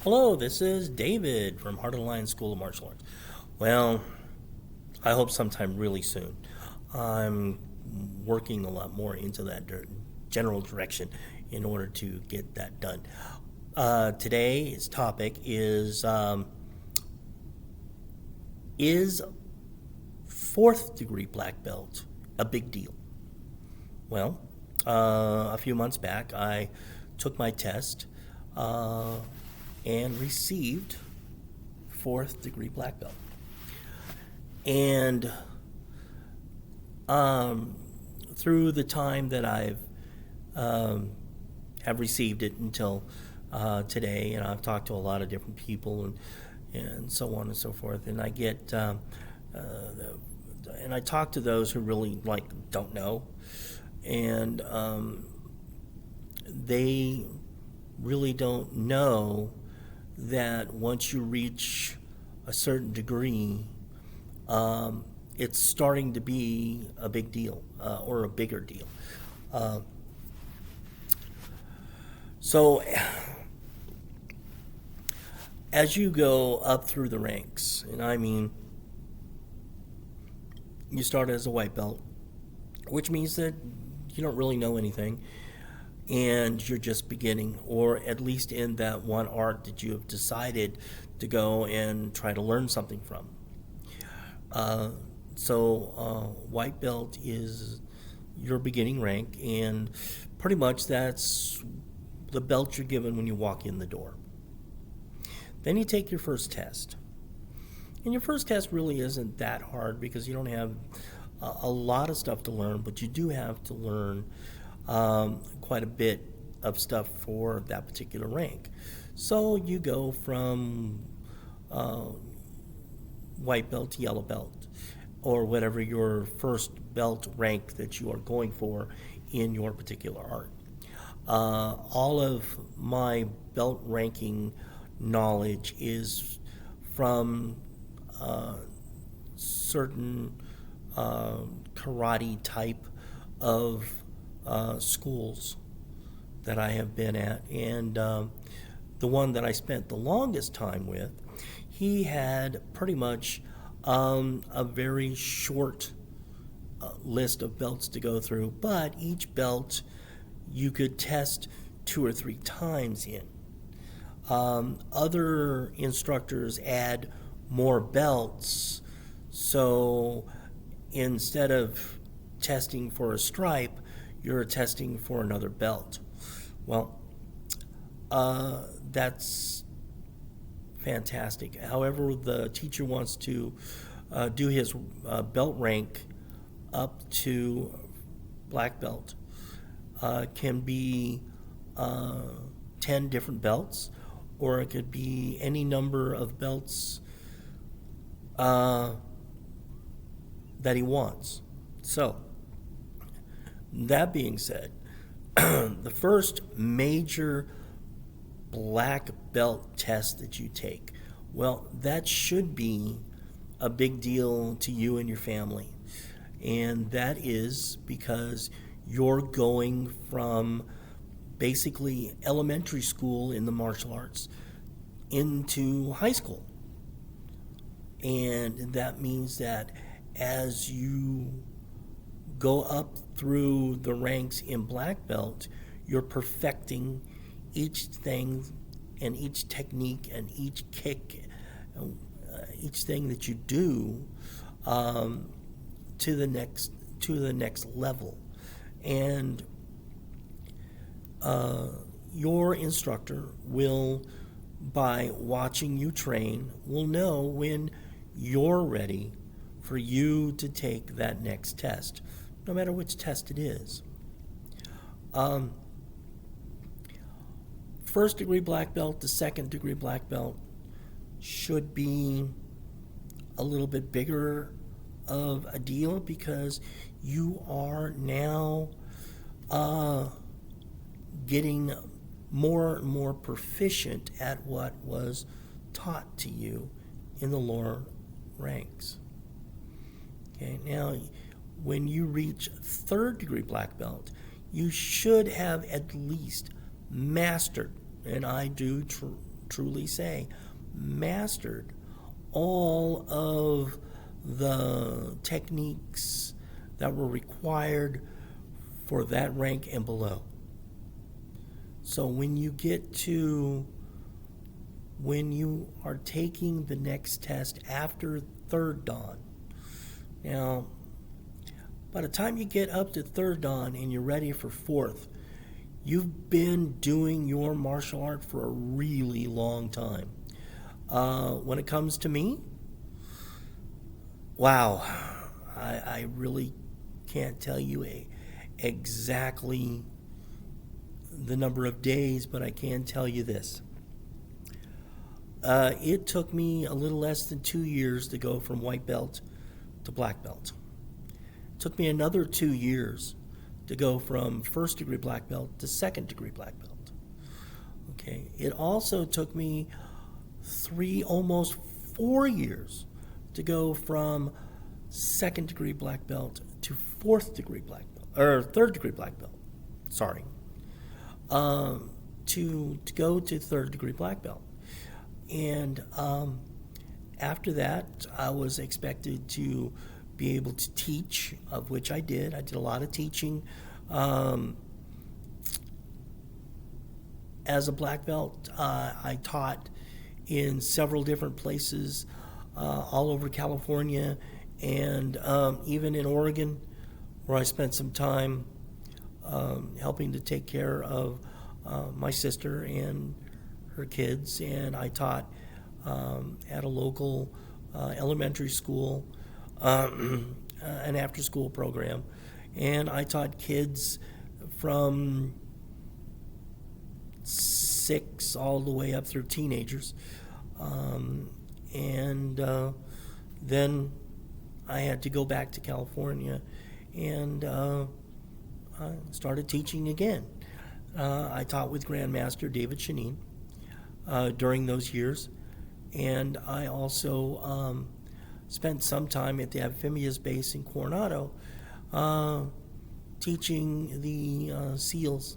Hello, this is David from Heart of the Lion School of Martial Arts. Well, I hope sometime really soon. I'm working a lot more into that general direction in order to get that done. Today's topic is fourth degree black belt a big deal? Well, a few months back, I took my test uh, and received fourth degree black belt. And um, through the time that I've um, have received it until today, and I've talked to a lot of different people and so on and so forth, and I get and I talk to those who really don't know, and they really don't know that once you reach a certain degree, um, it's starting to be a big deal or a bigger deal. Uh, so, as you go up through the ranks, and I mean, you start as a white belt, which means that you don't really know anything and you're just beginning, or at least in that one art that you have decided to go and try to learn something from. Uh, White belt is your beginning rank, and pretty much that's the belt you're given when you walk in the door. Then you take your first test. And your first test really isn't that hard because you don't have a lot of stuff to learn, but you do have to learn quite a bit of stuff for that particular rank. So you go from uh, white belt to yellow belt, or whatever your first belt rank that you are going for in your particular art. All of my belt ranking knowledge is from uh, certain karate type of schools that I have been at. And the one that I spent the longest time with, he had pretty much a very short list of belts to go through, but each belt you could test two or three times in. Other instructors add more belts, so instead of testing for a stripe, you're testing for another belt. Well, that's fantastic. However, the teacher wants to do his belt rank up to black belt. Can be 10 different belts, or it could be any number of belts uh, that he wants. So, that being said, the first major black belt test that you take, well, that should be a big deal to you and your family. And that is because you're going from basically elementary school in the martial arts into high school. And that means that as you go up through the ranks in black belt, you're perfecting each thing and each technique and each kick, each thing that you do um, to the next level. And your instructor will, by watching you train, will know when you're ready for you to take that next test, no matter which test it is. Um, First degree black belt to second degree black belt should be a little bit bigger of a deal because you are now getting more and more proficient at what was taught to you in the lower ranks. Okay, now when you reach third degree black belt, you should have at least mastered, and I do truly say, mastered all of the techniques that were required for that rank and below. So when you are taking the next test after third dan, now, by the time you get up to third dan and you're ready for fourth, you've been doing your martial art for a really long time. When it comes to me, wow, I really can't tell you exactly the number of days, but I can tell you this. It took me a little less than 2 years to go from white belt to black belt. It took me another 2 years to go from first degree black belt to second degree black belt. Okay. It also took me almost 4 years to go from second degree black belt to fourth degree black belt, or third degree black belt. Sorry. To go to third degree black belt. And after that, I was expected to be able to teach, of which I did. I did a lot of teaching. As a black belt, I taught in several different places all over California and even in Oregon, where I spent some time helping to take care of my sister and her kids. And I taught at a local elementary school, an after-school program, and I taught kids from 6 all the way up through teenagers. Then I had to go back to California and I started teaching again. I taught with Grandmaster David Shanin during those years, and I also spent some time at the Amphibious Base in Coronado teaching the SEALs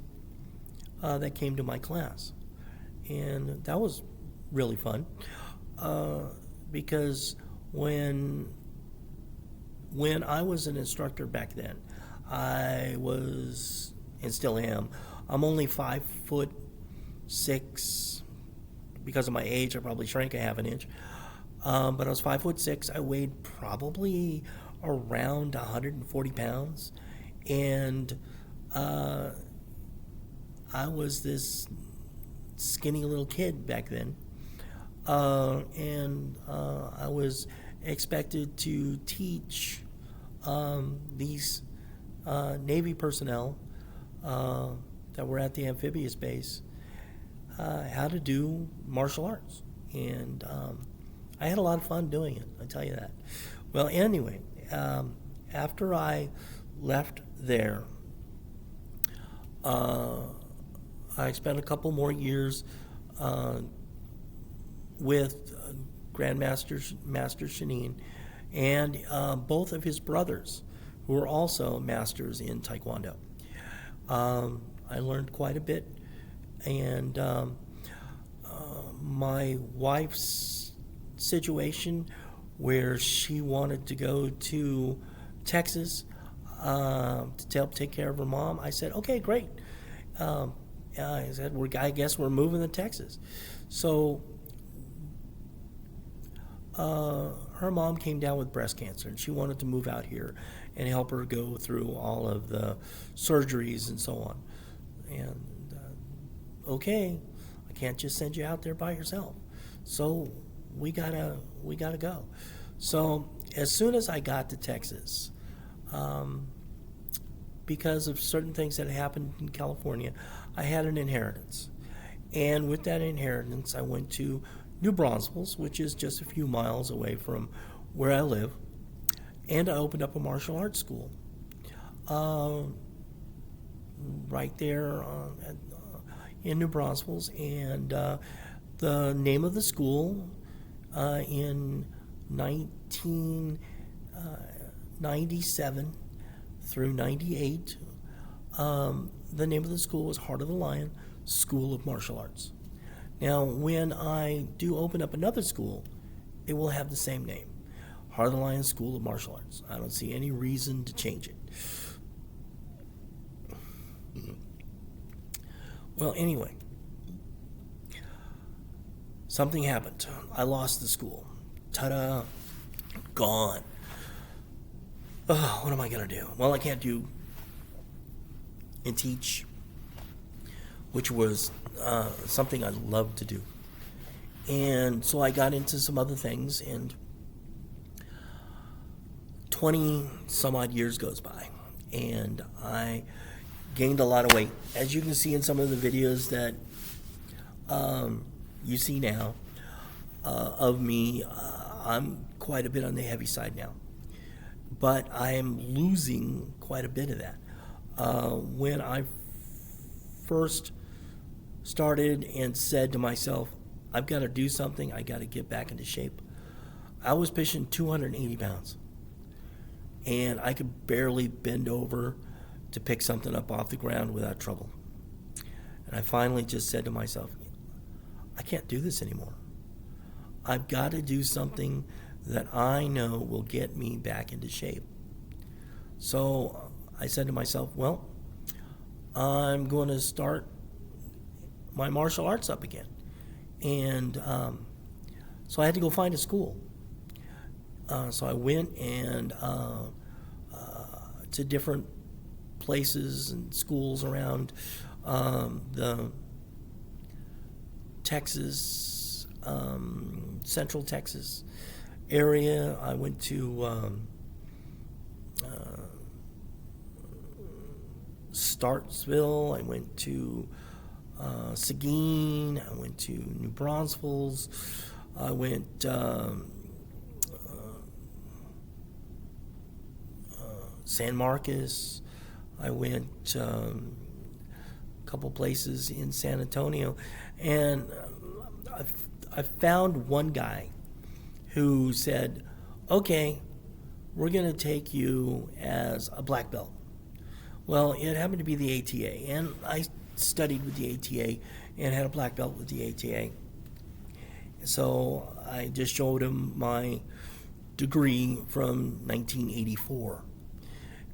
that came to my class. And that was really fun because when I was an instructor back then, I was, and still am, I'm only 5'6". Because of my age, I probably shrank a half an inch. But I was 5'6". I weighed probably around 140 pounds. And I was this skinny little kid back then. And I was expected to teach these Navy personnel that were at the Amphibious Base how to do martial arts. And I had a lot of fun doing it, I tell you that. Well, anyway, after I left there, I spent a couple more years with Master Shanin and both of his brothers, who were also masters in Taekwondo. I learned quite a bit, and my wife's situation, where she wanted to go to Texas to help take care of her mom, I said, okay, great. I said, I guess we're moving to Texas. So her mom came down with breast cancer, and she wanted to move out here and help her go through all of the surgeries and so on. And okay, I can't just send you out there by yourself. So we gotta go. So as soon as I got to Texas, because of certain things that happened in California, I had an inheritance. And with that inheritance, I went to New Braunfels, which is just a few miles away from where I live, and I opened up a martial arts school right there in New Braunfels. And the name of the school in 1997 through 98, the name of the school was Heart of the Lion School of Martial Arts. Now, when I do open up another school, it will have the same name, Heart of the Lion School of Martial Arts. I don't see any reason to change it. Well, anyway, something happened. I lost the school. Ta-da! Gone. Oh, what am I going to do? Well, I can't do and teach, which was something I loved to do. And so I got into some other things, and 20 some odd years goes by, and I gained a lot of weight. As you can see in some of the videos that you see now of me, I'm quite a bit on the heavy side now. But I am losing quite a bit of that. When I first started and said to myself, I've got to do something, I got to get back into shape, I was pushing 280 pounds. And I could barely bend over to pick something up off the ground without trouble. And I finally just said to myself, I can't do this anymore. I've got to do something that I know will get me back into shape. So I said to myself, well, I'm going to start my martial arts up again. And so I had to go find a school. So I went and to different places and schools around the Texas, Central Texas area. I went to Starksville. I went to Seguin. I went to New Braunfels. I went San Marcos. I went a couple places in San Antonio, and I found one guy who said, okay, we're going to take you as a black belt. Well, it happened to be the ATA, and I studied with the ATA and had a black belt with the ATA. So I just showed him my degree from 1984.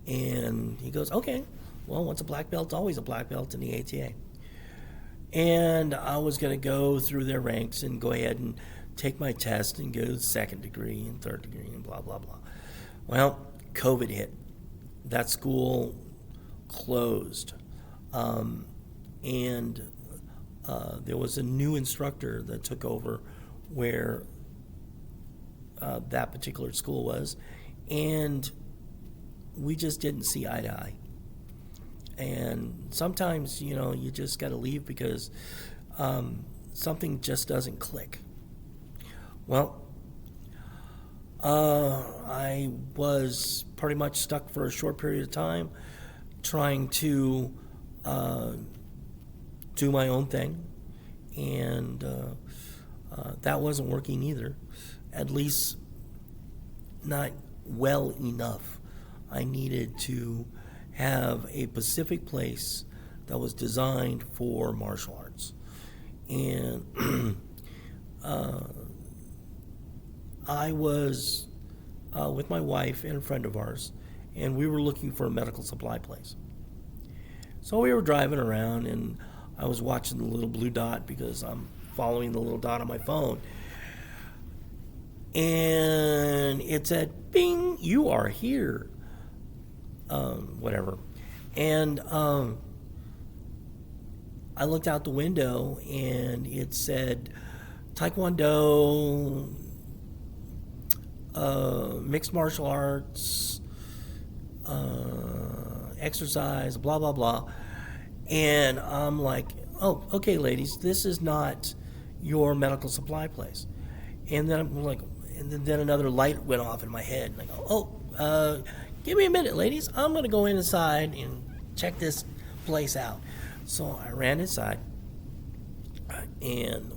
And he goes, okay, well, once a black belt, always a black belt in the ATA. And I was going to go through their ranks and go ahead and take my test and go second degree and third degree and blah, blah, blah. Well, COVID hit. That school closed. And there was a new instructor that took over where that particular school was. And we just didn't see eye to eye. And sometimes, you just got to leave because something just doesn't click. Well, I was pretty much stuck for a short period of time trying to do my own thing. And that wasn't working either, at least not well enough. I needed to have a specific place that was designed for martial arts. And I was with my wife and a friend of ours, and we were looking for a medical supply place. So we were driving around, and I was watching the little blue dot because I'm following the little dot on my phone. And it said, bing, you are here. Whatever. And I looked out the window, and it said Taekwondo, mixed martial arts, exercise, blah, blah, blah. And I'm like, oh, okay, ladies, this is not your medical supply place. And then I'm like, and then another light went off in my head. And I go, oh, give me a minute, ladies. I'm going to go inside and check this place out. So I ran inside, and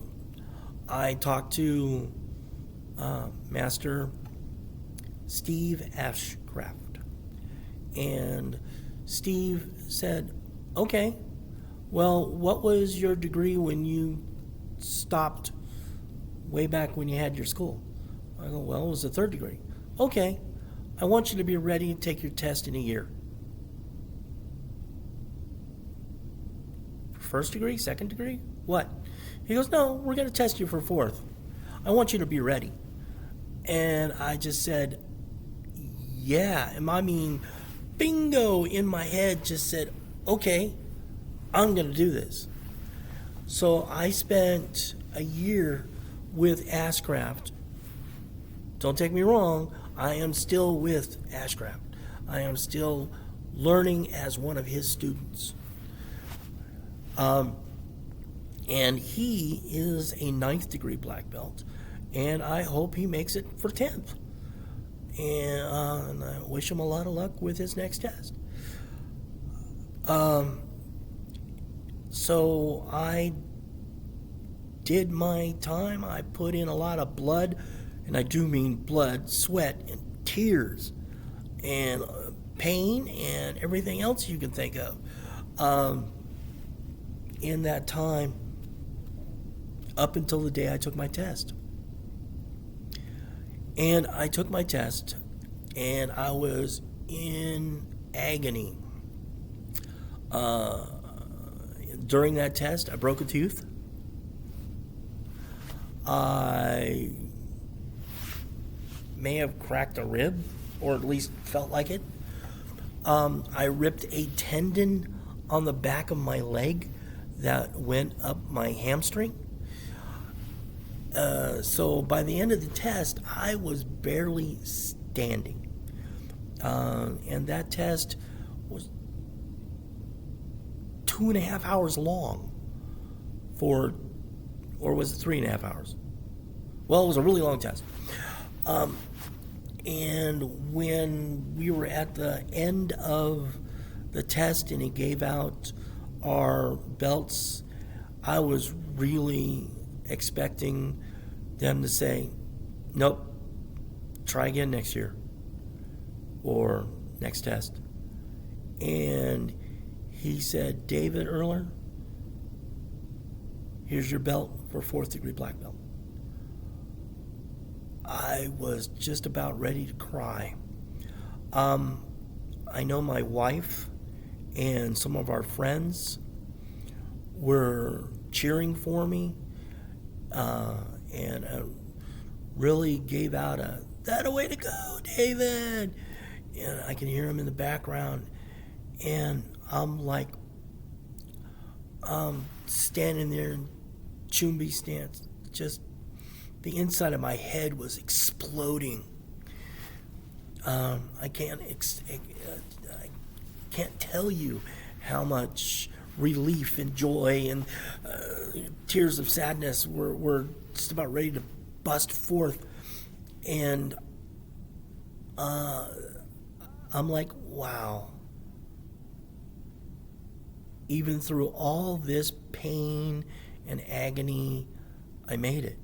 I talked to Master Steve Ashcraft. And Steve said, okay, well, what was your degree when you stopped way back when you had your school. I go, well, it was the third degree. Okay, I want you to be ready to take your test in a year. First degree, second degree? What? He goes, no, we're going to test you for fourth. I want you to be ready. And I just said, yeah. And I mean, bingo in my head just said, okay, I'm going to do this. So I spent a year with Ashcraft. Don't take me wrong, I am still with Ashcraft. I am still learning as one of his students. And he is a 9th degree black belt, and I hope he makes it for 10th. And I wish him a lot of luck with his next test. So I did my time. I put in a lot of blood, and I do mean blood, sweat, and tears, and pain, and everything else you can think of. In that time, up until the day I took my test. And I took my test, and I was in agony. During that test, I broke a tooth. I may have cracked a rib, or at least felt like it. I ripped a tendon on the back of my leg that went up my hamstring. So by the end of the test, I was barely standing. And that test was 2.5 hours long or was it 3.5 hours? Well, it was a really long test. And when we were at the end of the test and he gave out our belts, I was really expecting them to say, nope, try again next year or next test. And he said, David Erler, here's your belt for 4th degree black belt. I was just about ready to cry. I know my wife and some of our friends were cheering for me and really gave out that a way to go, David. And I can hear him in the background. And I'm like, standing there in Chumbi stance, just the inside of my head was exploding. I can't tell you how much relief and joy and tears of sadness were just about ready to bust forth. And I'm like, wow. Even through all this pain and agony, I made it.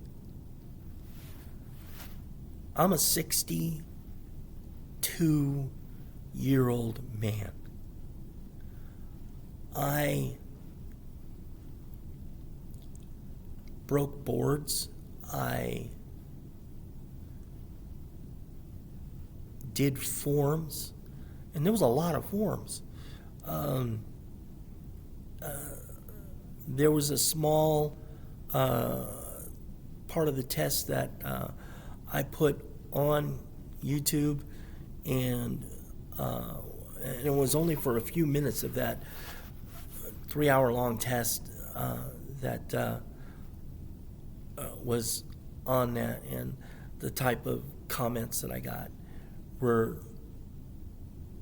I'm a 62-year-old man. I broke boards. I did forms, and there was a lot of forms. There was a small part of the test that I put on YouTube, and it was only for a few minutes of that 3-hour-long test that was on that, and the type of comments that I got were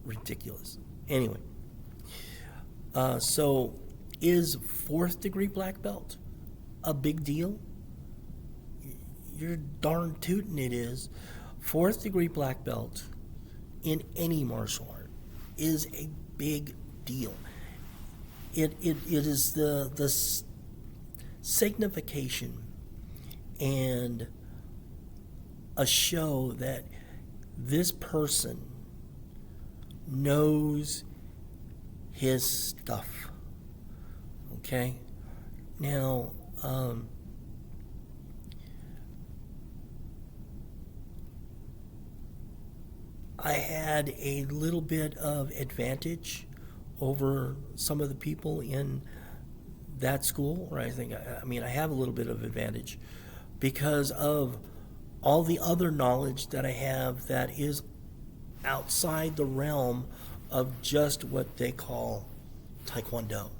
ridiculous. Anyway, so is 4th degree black belt a big deal? You're darn tootin' it is. 4th degree black belt in any martial art is a big deal. It is the signification and a show that this person knows his stuff. Okay? Now, I had a little bit of advantage over some of the people in that school, or I mean, I have a little bit of advantage because of all the other knowledge that I have that is outside the realm of just what they call Taekwondo.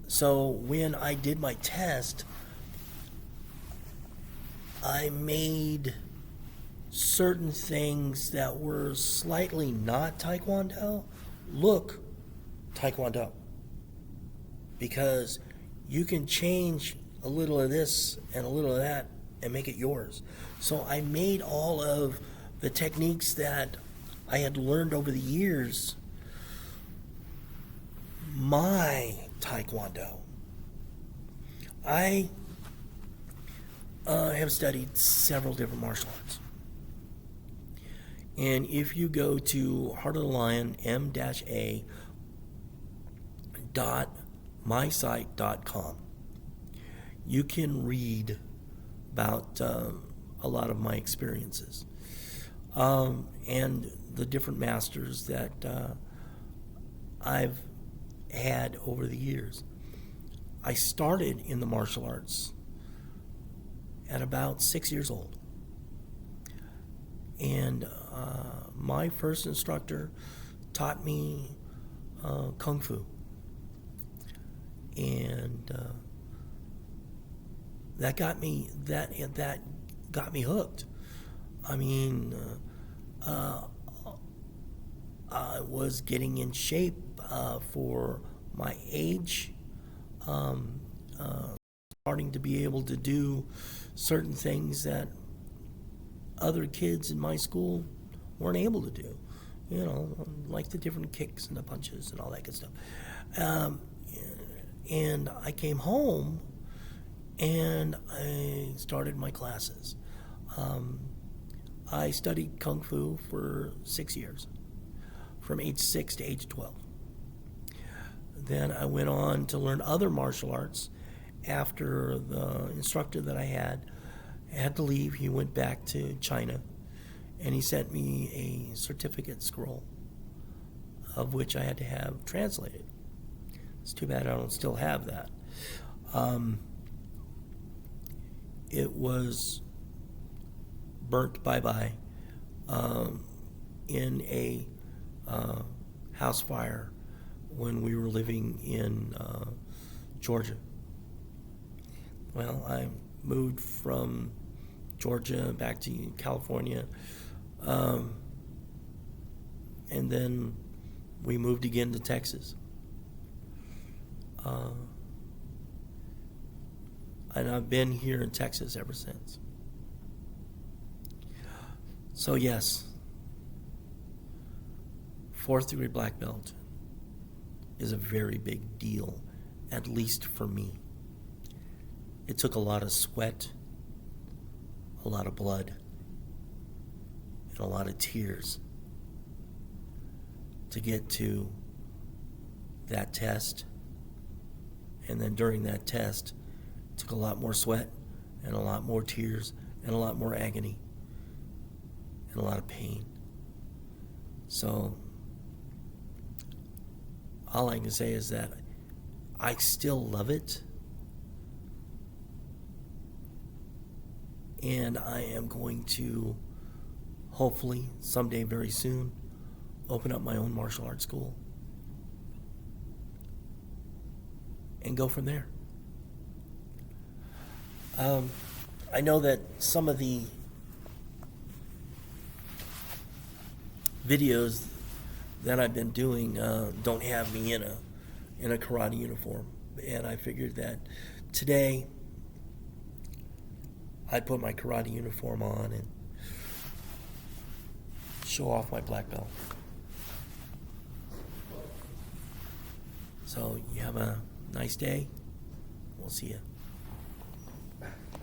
So when I did my test, I made certain things that were slightly not Taekwondo look Taekwondo. Because you can change a little of this and a little of that and make it yours. So I made all of the techniques that I had learned over the years my Taekwondo. I have studied several different martial arts. And if you go to Heart of the Lion, m-a.mysite.com, you can read about a lot of my experiences and the different masters that I've had over the years. I started in the martial arts at about 6 years old. And my first instructor taught me Kung Fu. And that got me hooked. I mean, I was getting in shape for my age, starting to be able to do certain things that other kids in my school weren't able to do. You know, like the different kicks and the punches and all that good stuff. And I came home and I started my classes. I studied Kung Fu for 6 years, from age 6 to age 12. Then I went on to learn other martial arts after the instructor that I had to leave. He went back to China, and he sent me a certificate scroll, of which I had to have translated. It's too bad I don't still have that. It was burnt bye-bye in a house fire when we were living in Georgia. Well, I moved from Georgia back to California, and then we moved again to Texas. And I've been here in Texas ever since. So yes, 4th degree black belt is a very big deal, at least for me. It took a lot of sweat, a lot of blood, and a lot of tears to get to that test. And then during that test, it took a lot more sweat and a lot more tears and a lot more agony and a lot of pain. So all I can say is that I still love it, and I am going to hopefully someday very soon open up my own martial arts school and go from there. I know that some of the videos that I've been doing don't have me in a karate uniform, and I figured that today I'd put my karate uniform on and show off my black belt. So you have a nice day. We'll see you.